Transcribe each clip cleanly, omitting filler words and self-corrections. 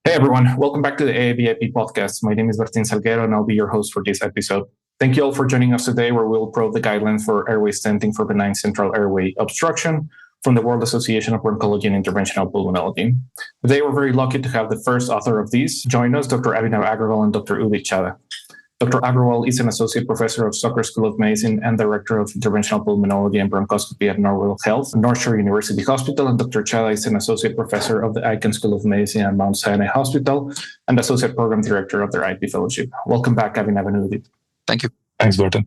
Hey everyone, welcome back to the AABIP podcast. My name is Bertin Salguero and I'll be your host for this episode. Thank you all for joining us today where we'll probe the guidelines for airway stenting for benign central airway obstruction from the World Association of Bronchology and Interventional Pulmonology. Today we're very lucky to have the first author of these join us, Dr. Abhinav Agrawal and Dr. Udit Chaddha. Dr. Agrawal is an associate professor of Zucker School of Medicine and director of interventional pulmonology and bronchoscopy at Norwell Health, North Shore University Hospital, and Dr. Chaddha is an associate professor of the Icahn School of Medicine at Mount Sinai Hospital and associate program director of their IP fellowship. Welcome back, Abhinav and Udit. Thank you. Thanks, Bertin.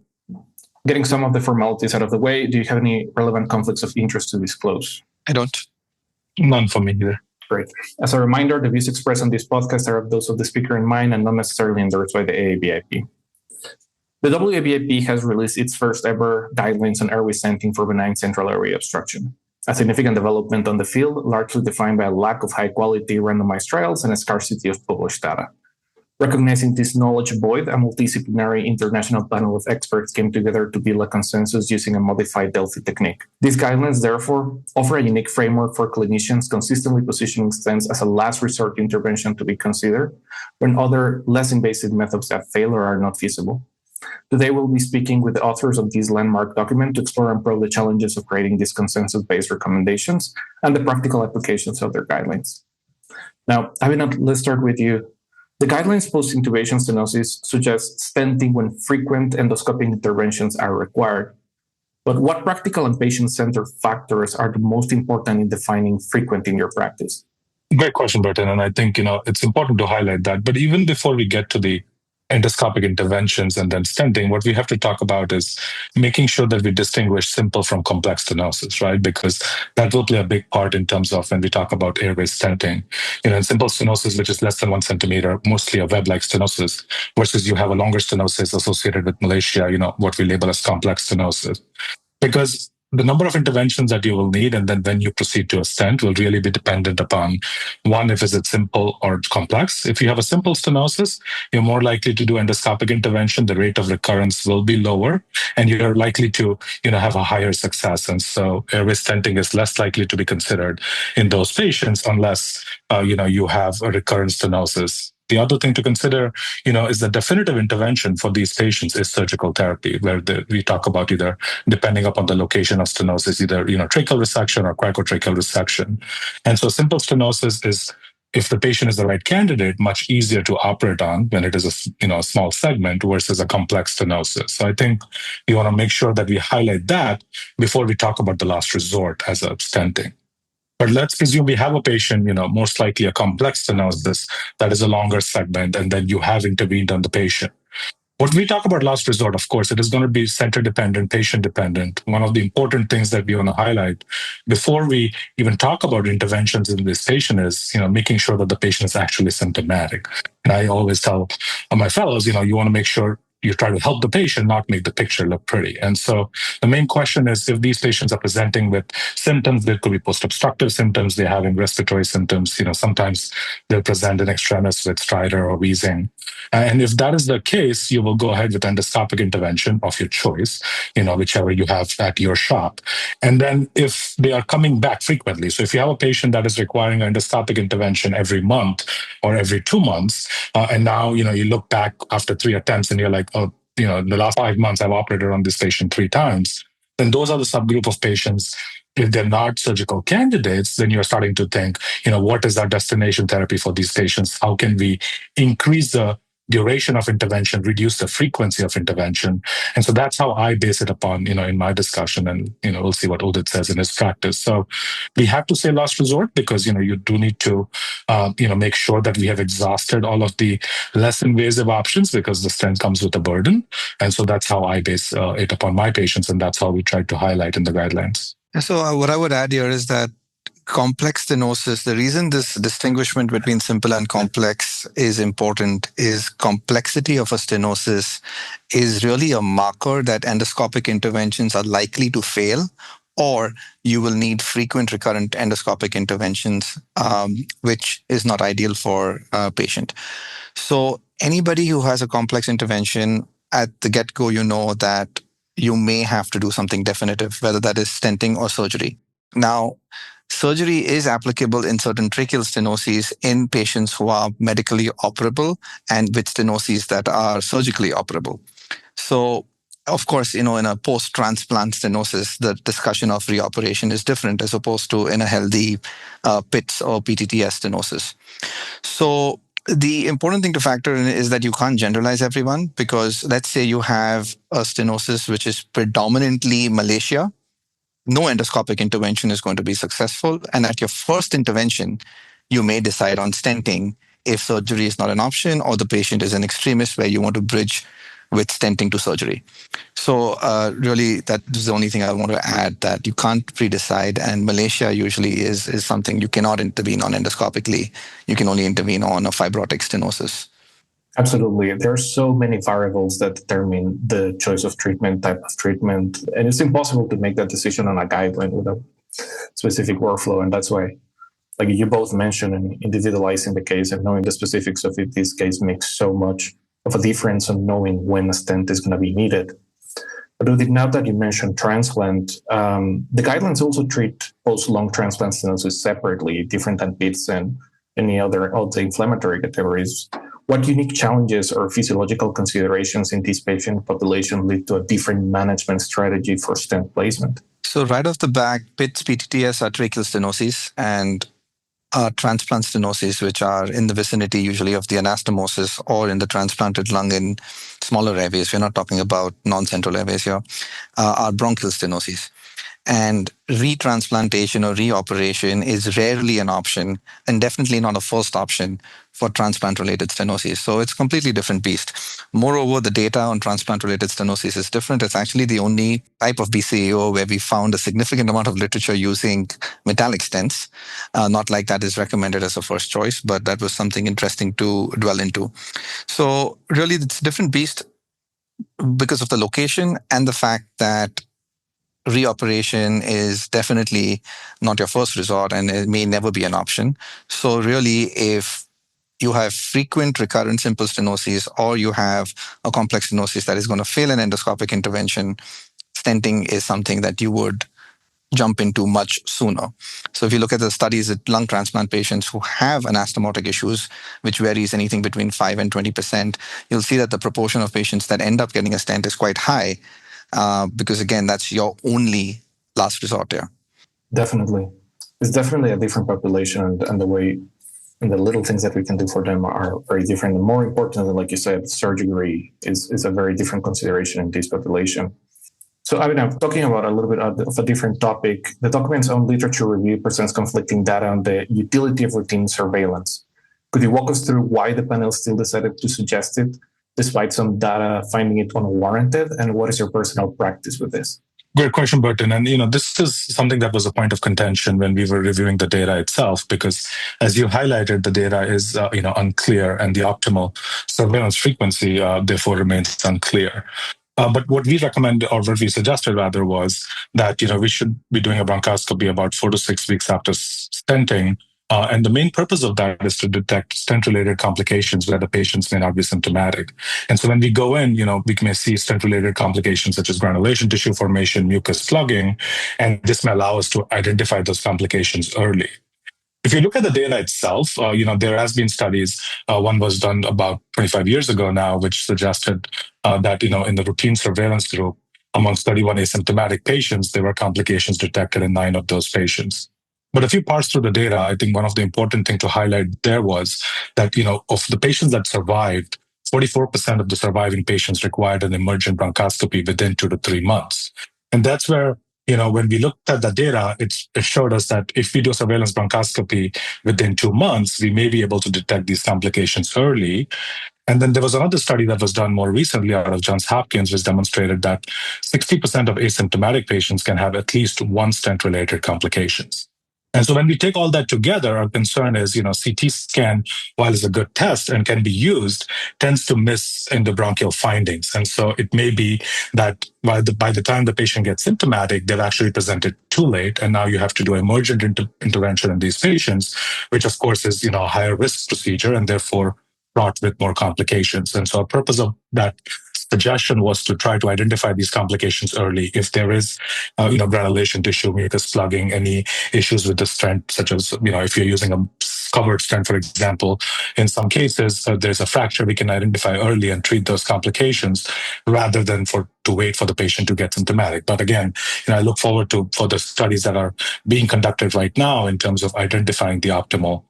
Getting some of the formalities out of the way, do you have any relevant conflicts of interest to disclose? I don't. None for me either. Great. As a reminder, the views expressed on this podcast are those of the speaker in mind and not necessarily endorsed by the AABIP. The WABIP has released its first ever guidelines on airway stenting for benign central airway obstruction, a significant development on the field, largely defined by a lack of high-quality randomized trials and a scarcity of published data. Recognizing this knowledge void, a multidisciplinary international panel of experts came together to build a consensus using a modified Delphi technique. These guidelines, therefore, offer a unique framework for clinicians consistently positioning stents as a last resort intervention to be considered when other less invasive methods that fail or are not feasible. Today, we'll be speaking with the authors of this landmark document to explore and probe the challenges of creating these consensus-based recommendations and the practical applications of their guidelines. Now, Abhinav, let's start with you. The guidelines post-intubation stenosis suggest stenting when frequent endoscopic interventions are required. But what practical and patient-centered factors are the most important in defining frequent in your practice? Great question, Bertin. And I think, it's important to highlight that. But even before we get to the endoscopic interventions and then stenting, what we have to talk about is making sure that we distinguish simple from complex stenosis, right? Because that will play a big part in terms of when we talk about airway stenting. In simple stenosis, which is less than 1 centimeter, mostly a web-like stenosis, versus you have a longer stenosis associated with malacia, what we label as complex stenosis. Because the number of interventions that you will need and then when you proceed to a stent will really be dependent upon, one, if is it simple or complex. If you have a simple stenosis, you're more likely to do endoscopic intervention. The rate of recurrence will be lower and you're likely to, have a higher success. And so airway stenting is less likely to be considered in those patients unless, you have a recurrent stenosis. The other thing to consider, is the definitive intervention for these patients is surgical therapy, where we talk about either, depending upon the location of stenosis, either, tracheal resection or cricotracheal resection. And so simple stenosis is, if the patient is the right candidate, much easier to operate on when it is a small segment versus a complex stenosis. So I think we want to make sure that we highlight that before we talk about the last resort as a stenting. But let's presume we have a patient, most likely a complex stenosis that is a longer segment, and then you have intervened on the patient. When we talk about last resort, of course, it is going to be center dependent, patient dependent. One of the important things that we want to highlight before we even talk about interventions in this patient is, making sure that the patient is actually symptomatic. And I always tell my fellows, you want to make sure you try to help the patient, not make the picture look pretty. And so the main question is, if these patients are presenting with symptoms, there could be post-obstructive symptoms, they're having respiratory symptoms, sometimes they'll present in extremis with stridor or wheezing. And if that is the case, you will go ahead with endoscopic intervention of your choice, whichever you have at your shop. And then if they are coming back frequently, so if you have a patient that is requiring endoscopic intervention every month or every 2 months, and now, you look back after 3 attempts and you're like, oh, in the last 5 months, I've operated on this patient 3 times, then those are the subgroup of patients. If they're not surgical candidates, then you're starting to think, what is our destination therapy for these patients? How can we increase the duration of intervention, reduce the frequency of intervention? And so that's how I base it upon, in my discussion. And, we'll see what Udit says in his practice. So we have to say last resort because, you do need to, make sure that we have exhausted all of the less invasive options because the stent comes with a burden. And so that's how I base it upon my patients. And that's how we try to highlight in the guidelines. So what I would add here is that complex stenosis, the reason this distinguishment between simple and complex is important is complexity of a stenosis is really a marker that endoscopic interventions are likely to fail, or you will need frequent recurrent endoscopic interventions, which is not ideal for a patient. So anybody who has a complex intervention at the get-go, you know that you may have to do something definitive, whether that is stenting or surgery. Now, surgery is applicable in certain tracheal stenoses in patients who are medically operable and with stenoses that are surgically operable. So, of course, in a post-transplant stenosis, the discussion of reoperation is different as opposed to in a healthy PITS or PTTS stenosis. So, the important thing to factor in is that you can't generalize everyone, because let's say you have a stenosis which is predominantly Malaysia. No endoscopic intervention is going to be successful. And at your first intervention, you may decide on stenting if surgery is not an option or the patient is an extremist where you want to bridge with stenting to surgery. So really, that is the only thing I want to add, that you can't pre-decide. And Malaysia usually is something you cannot intervene on endoscopically. You can only intervene on a fibrotic stenosis. Absolutely. There are so many variables that determine the choice of treatment, type of treatment, and it's impossible to make that decision on a guideline with a specific workflow. And that's why, like you both mentioned, individualizing the case and knowing the specifics of it, this case makes so much of a difference on knowing when a stent is going to be needed. But Udit, now that you mentioned transplant, the guidelines also treat post-lung transplant stenosis separately, different than PITS and any other of the inflammatory categories. What unique challenges or physiological considerations in this patient population lead to a different management strategy for stent placement? So right off the bat, PITS, PTTS are tracheal stenoses, and transplant stenosis, which are in the vicinity usually of the anastomosis or in the transplanted lung in smaller airways. We're not talking about non-central airways here, are bronchial stenosis. And retransplantation or reoperation is rarely an option, and definitely not a first option for transplant-related stenosis. So it's a completely different beast. Moreover, the data on transplant-related stenosis is different. It's actually the only type of BCAO where we found a significant amount of literature using metallic stents. Not like that is recommended as a first choice, but that was something interesting to dwell into. So really, it's a different beast because of the location and the fact that reoperation is definitely not your first resort and it may never be an option. So really, if you have frequent recurrent simple stenosis or you have a complex stenosis that is going to fail an endoscopic intervention, stenting is something that you would jump into much sooner. So if you look at the studies at lung transplant patients who have anastomotic issues, which varies anything between 5 and 20%, you'll see that the proportion of patients that end up getting a stent is quite high. Because again, that's your only last resort there. Definitely. It's definitely a different population, and the way and the little things that we can do for them are very different. And more importantly, like you said, surgery is a very different consideration in this population. So Abhinav, talking about a little bit of a different topic, the document's own literature review presents conflicting data on the utility of routine surveillance. Could you walk us through why the panel still decided to suggest it, despite some data finding it unwarranted? And what is your personal practice with this? Great question, Bertin. And this is something that was a point of contention when we were reviewing the data itself, because as you highlighted, the data is unclear, and the optimal surveillance frequency therefore remains unclear. But what we recommend, or what we suggested rather, was that we should be doing a bronchoscopy about 4 to 6 weeks after stenting. And the main purpose of that is to detect stent-related complications where the patients may not be symptomatic. And so when we go in, we may see stent-related complications such as granulation tissue formation, mucus plugging, and this may allow us to identify those complications early. If you look at the data itself, there has been studies. One was done about 25 years ago now, which suggested that, in the routine surveillance group, amongst 31 asymptomatic patients, there were complications detected in 9 of those patients. But if you parse through the data, I think one of the important things to highlight there was that, of the patients that survived, 44% of the surviving patients required an emergent bronchoscopy within 2 to 3 months. And that's where when we looked at the data, it showed us that if we do surveillance bronchoscopy within 2 months, we may be able to detect these complications early. And then there was another study that was done more recently out of Johns Hopkins, which demonstrated that 60% of asymptomatic patients can have at least one stent-related complications. And so when we take all that together, our concern is, CT scan, while it's a good test and can be used, tends to miss endobronchial findings. And so it may be that by the time the patient gets symptomatic, they've actually presented too late. And now you have to do emergent intervention in these patients, which of course is, a higher risk procedure and therefore fraught with more complications. And so our purpose of that suggestion was to try to identify these complications early. If there is, granulation tissue, mucus plugging, any issues with the stent, such as, if you're using a covered stent, for example, in some cases, there's a fracture we can identify early and treat those complications rather than to wait for the patient to get symptomatic. But again, I look forward for the studies that are being conducted right now in terms of identifying the optimal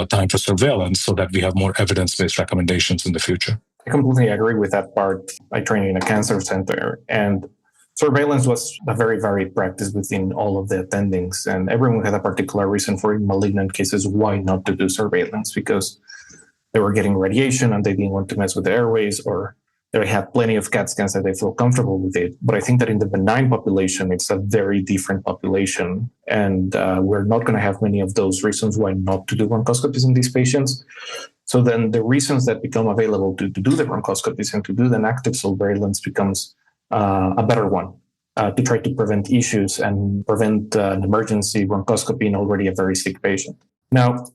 time for surveillance so that we have more evidence-based recommendations in the future. I completely agree with that part. I trained in a cancer center, and surveillance was a very varied practice within all of the attendings, and everyone had a particular reason for in malignant cases why not to do surveillance, because they were getting radiation and they didn't want to mess with the airways, or they have plenty of CAT scans that they feel comfortable with it. But I think that in the benign population, it's a very different population. And we're not going to have many of those reasons why not to do bronchoscopies in these patients. So then the reasons that become available to do the bronchoscopies and to do the active surveillance becomes a better one to try to prevent issues and prevent an emergency bronchoscopy in already a very sick patient. Now,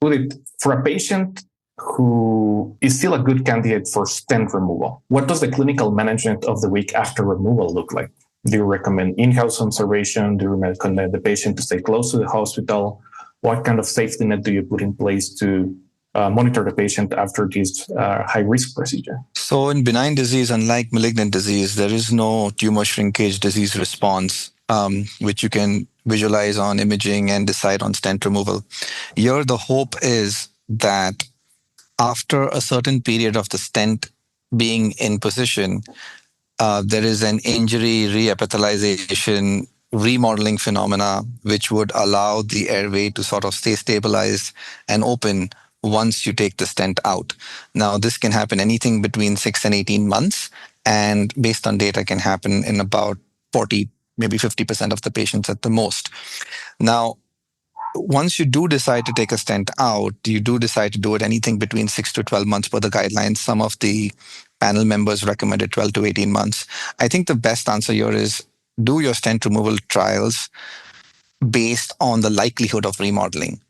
Udit, for a patient who is still a good candidate for stent removal, what does the clinical management of the week after removal look like? Do you recommend in-house observation? Do you recommend the patient to stay close to the hospital? What kind of safety net do you put in place to monitor the patient after this high-risk procedure? So in benign disease, unlike malignant disease, there is no tumor shrinkage disease response, which you can visualize on imaging and decide on stent removal. Here, the hope is that after a certain period of the stent being in position, there is an injury reepithelialization remodeling phenomena, which would allow the airway to sort of stay stabilized and open once you take the stent out. Now, this can happen anything between 6 and 18 months, and based on data can happen in about 40, maybe 50% of the patients at the most. Now, once you do decide to take a stent out, you do decide to do it anything between 6 to 12 months per the guidelines. Some of the panel members recommended 12 to 18 months. I think the best answer here is do your stent removal trials based on the likelihood of remodeling.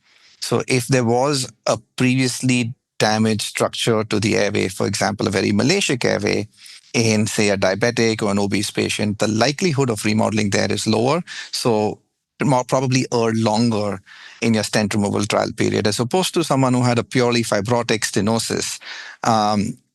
So if there was a previously damaged structure to the airway, for example, a very malaysic airway in, say, a diabetic or an obese patient, the likelihood of remodeling there is lower. So more probably err longer in your stent removal trial period, as opposed to someone who had a purely fibrotic stenosis,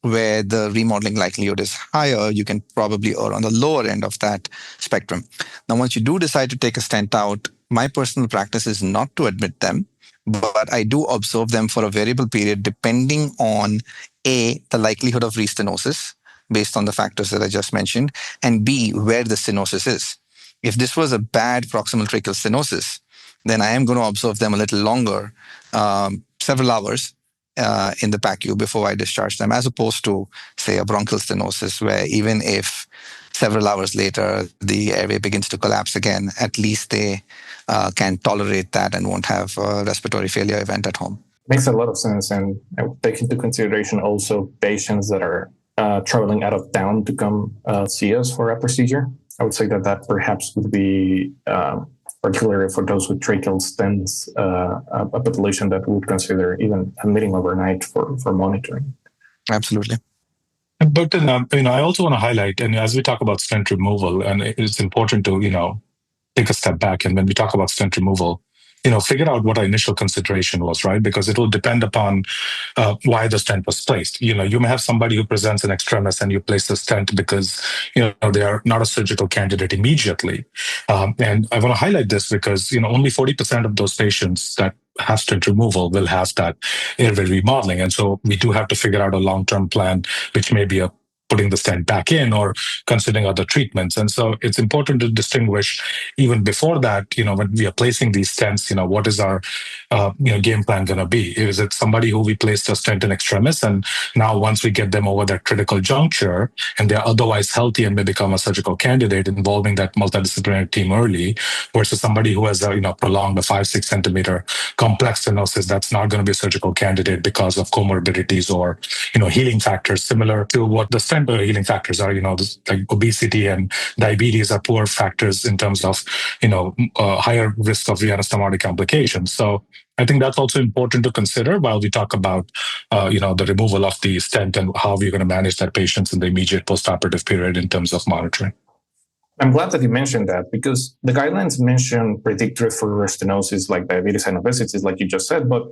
where the remodeling likelihood is higher. You can probably err on the lower end of that spectrum. Now, once you do decide to take a stent out, my personal practice is not to admit them, but I do observe them for a variable period depending on A, the likelihood of restenosis based on the factors that I just mentioned, and B, where the stenosis is. If this was a bad proximal tracheal stenosis, then I am going to observe them a little longer, several hours in the PACU before I discharge them, as opposed to, say, a bronchial stenosis, where even if several hours later the airway begins to collapse again, at least they can tolerate that and won't have a respiratory failure event at home. Makes a lot of sense. And I would take into consideration also patients that are traveling out of town to come see us for a procedure. I would say that perhaps would be particularly for those with tracheal stents, a population that would consider even admitting overnight for monitoring. Absolutely. But I also want to highlight, and as we talk about stent removal, and it's important to take a step back, and when we talk about stent removal, figure out what our initial consideration was, right? Because it will depend upon why the stent was placed. You may have somebody who presents an extremis and you place the stent because, they are not a surgical candidate immediately. And I want to highlight this because, only 40% of those patients that have stent removal will have that airway remodeling. And so we do have to figure out a long-term plan, which may be putting the stent back in or considering other treatments. And so it's important to distinguish even before that, when we are placing these stents, what is our, game plan going to be? Is it somebody who we placed a stent in extremis, and now once we get them over that critical juncture and they're otherwise healthy and may become a surgical candidate, involving that multidisciplinary team early, versus somebody who has a, prolonged a 5-6 centimeter complex stenosis that's not going to be a surgical candidate because of comorbidities or, healing factors similar to what the stent healing factors are, like obesity and diabetes are poor factors in terms of, higher risk of venous thrombotic complications. So I think that's also important to consider while we talk about, the removal of the stent and how we're going to manage that patients in the immediate postoperative period in terms of monitoring. I'm glad that you mentioned that because the guidelines mention predictors for stenosis like diabetes and obesity, like you just said, but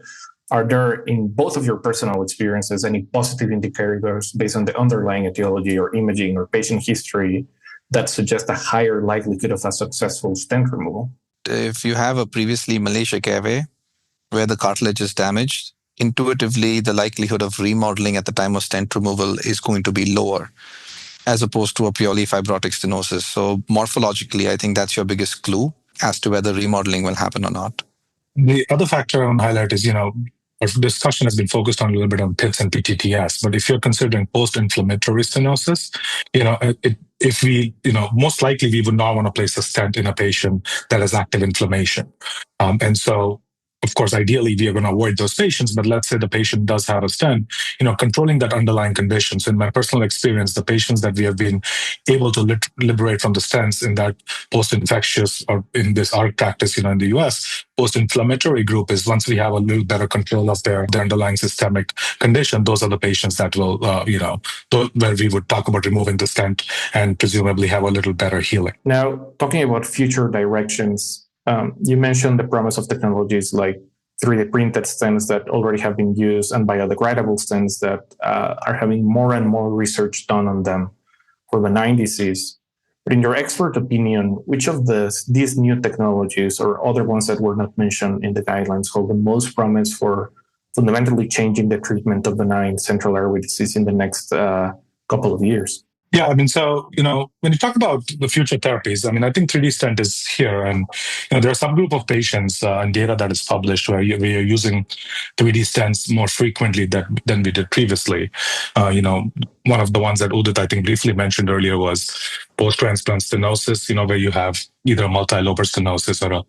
are there, in both of your personal experiences, any positive indicators based on the underlying etiology or imaging or patient history that suggest a higher likelihood of a successful stent removal? If you have a previously malaysic airway where the cartilage is damaged, intuitively the likelihood of remodeling at the time of stent removal is going to be lower as opposed to a purely fibrotic stenosis. So morphologically, I think that's your biggest clue as to whether remodeling will happen or not. The other factor I want to highlight is, our discussion has been focused on a little bit on PITS and PTTS, but if you're considering post-inflammatory stenosis, if we, most likely we would not want to place a stent in a patient that has active inflammation. And so, of course, ideally, we are going to avoid those patients, but let's say the patient does have a stent, controlling that underlying condition. So in my personal experience, the patients that we have been able to liberate from the stents in that post-infectious or in this ARC practice, in the US, post-inflammatory group is once we have a little better control of their underlying systemic condition, those are the patients that will, where we would talk about removing the stent and presumably have a little better healing. Now, talking about future directions, you mentioned the promise of technologies like 3D printed stents that already have been used and biodegradable stents that are having more and more research done on them for benign disease. But in your expert opinion, which of these new technologies or other ones that were not mentioned in the guidelines hold the most promise for fundamentally changing the treatment of benign central airway disease in the next couple of years? Yeah, so, when you talk about the future therapies, I think 3D stent is here. And, there are some group of patients and data that is published where we are using 3D stents more frequently than we did previously. One of the ones that Udit, I think, briefly mentioned earlier was post-transplant stenosis, where you have either a multilobar stenosis or a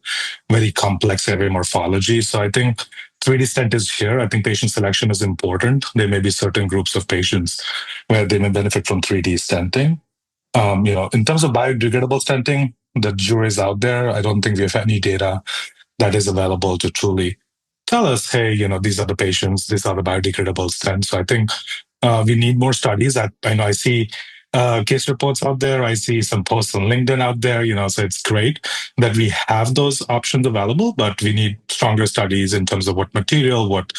very complex airway morphology. So I think 3D stent is here. I think patient selection is important. There may be certain groups of patients where they may benefit from 3D stenting. In terms of biodegradable stenting, the jury is out there. I don't think we have any data that is available to truly tell us, hey, these are the patients, these are the biodegradable stents. So I think we need more studies. I see case reports out there. I see some posts on LinkedIn out there, so it's great that we have those options available, but we need stronger studies in terms of what material, what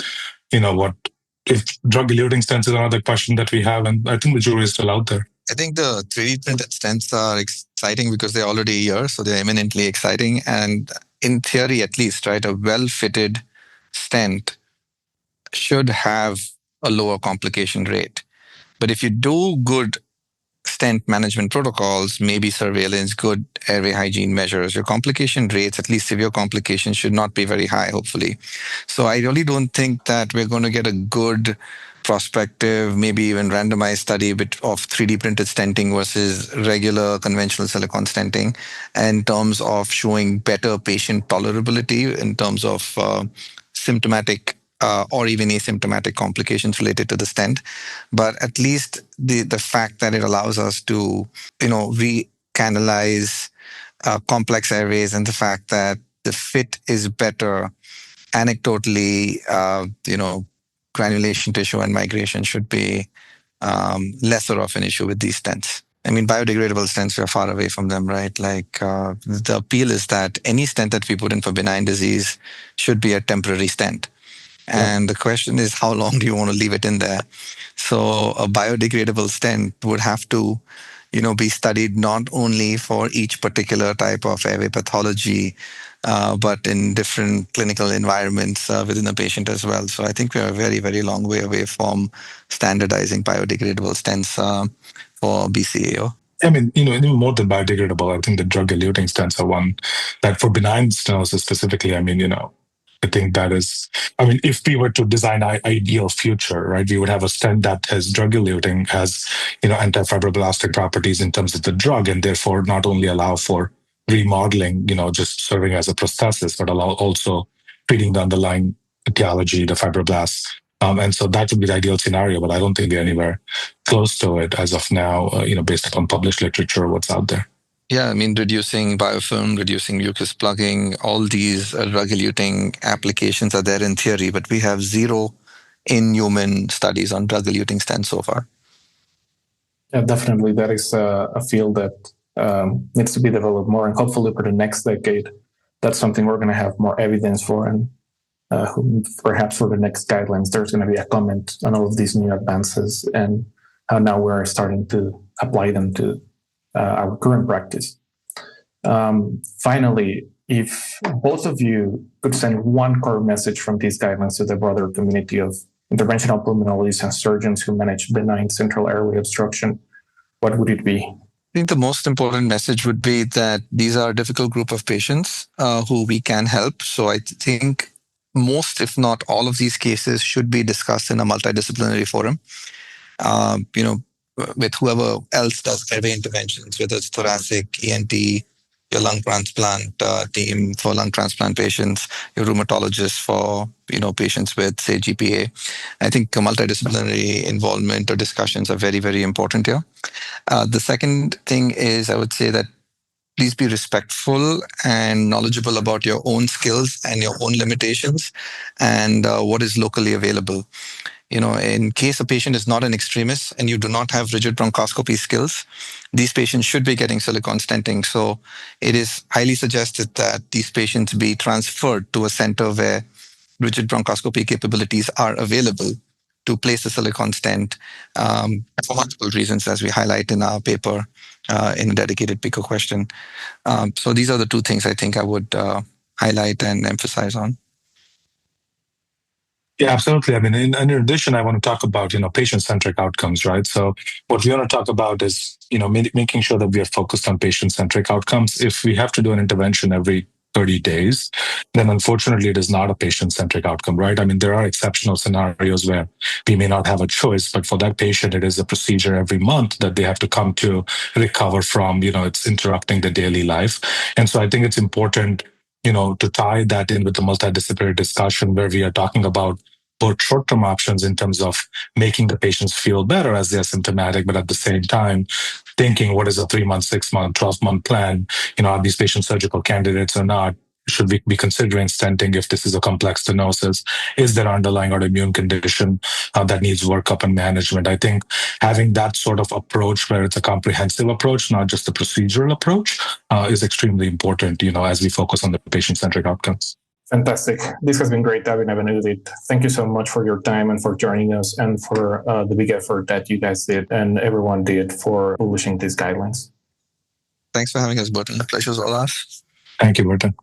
if drug-eluting stents is another question that we have, and I think the jury is still out there. I think the 3D printed stents are exciting because they're already here, so they're eminently exciting. And in theory, at least, right, a well-fitted stent should have a lower complication rate. But if you do good stent management protocols, maybe surveillance, good airway hygiene measures, your complication rates, at least severe complications, should not be very high, hopefully. So I really don't think that we're going to get a good prospective, maybe even randomized study of 3D printed stenting versus regular conventional silicone stenting in terms of showing better patient tolerability in terms of symptomatic or even asymptomatic complications related to the stent. But at least the fact that it allows us to, recanalize complex airways, and the fact that the fit is better anecdotally, granulation tissue and migration should be lesser of an issue with these stents. Biodegradable stents, we are far away from them, right? The appeal is that any stent that we put in for benign disease should be a temporary stent. And the question is, how long do you want to leave it in there? So a biodegradable stent would have to, be studied not only for each particular type of airway pathology, but in different clinical environments within the patient as well. So I think we're a very, very long way away from standardizing biodegradable stents for BCAO. Even more than biodegradable, I think the drug-eluting stents are one that for benign stenosis specifically, I think that is, if we were to design an ideal future, right, we would have a stent that has drug-eluting, has, antifibroblastic properties in terms of the drug, and therefore not only allow for remodeling, just serving as a prosthesis, but allow also treating the underlying etiology, the fibroblasts. And so that would be the ideal scenario, but I don't think we're anywhere close to it as of now, based upon published literature, what's out there. Yeah, I mean, reducing biofilm, reducing mucus plugging, all these drug-eluting applications are there in theory, but we have zero in-human studies on drug-eluting stents so far. Yeah, definitely. That is a field that needs to be developed more, and hopefully for the next decade, that's something we're going to have more evidence for. And perhaps for the next guidelines, there's going to be a comment on all of these new advances and how now we're starting to apply them to our current practice. Finally, if both of you could send one core message from these guidelines to the broader community of interventional pulmonologists and surgeons who manage benign central airway obstruction, what would it be? I think the most important message would be that these are a difficult group of patients who we can help. So I think most, if not all of these cases should be discussed in a multidisciplinary forum, with whoever else does airway interventions, whether it's thoracic, ENT, your lung transplant team for lung transplant patients, your rheumatologist for patients with, say, GPA. I think multidisciplinary involvement or discussions are very, very important here. The second thing is I would say that please be respectful and knowledgeable about your own skills and your own limitations and what is locally available. In case a patient is not an extremist and you do not have rigid bronchoscopy skills, these patients should be getting silicone stenting. So it is highly suggested that these patients be transferred to a center where rigid bronchoscopy capabilities are available to place a silicone stent for multiple reasons, as we highlight in our paper in a dedicated PICO question. So these are the two things I think I would highlight and emphasize on. Yeah, absolutely. I mean, in addition, I want to talk about, patient-centric outcomes, right? So what we want to talk about is, making sure that we are focused on patient-centric outcomes. If we have to do an intervention every 30 days, then unfortunately it is not a patient-centric outcome, right? I mean, there are exceptional scenarios where we may not have a choice, but for that patient, it is a procedure every month that they have to come to recover from, it's interrupting their daily life. And so I think it's important, to tie that in with the multidisciplinary discussion where we are talking about both short-term options in terms of making the patients feel better as they're symptomatic, but at the same time, thinking what is a 3-month, 6-month, 12-month plan? Are these patients surgical candidates or not? Should we be considering stenting if this is a complex stenosis? Is there underlying autoimmune condition that needs workup and management? I think having that sort of approach where it's a comprehensive approach, not just a procedural approach, is extremely important, as we focus on the patient-centric outcomes. Fantastic. This has been great, Abhinav and Udit. Thank you so much for your time and for joining us and for the big effort that you guys did and everyone did for publishing these guidelines. Thanks for having us, Bertin. The pleasure's all ours. Thank you, Bertin.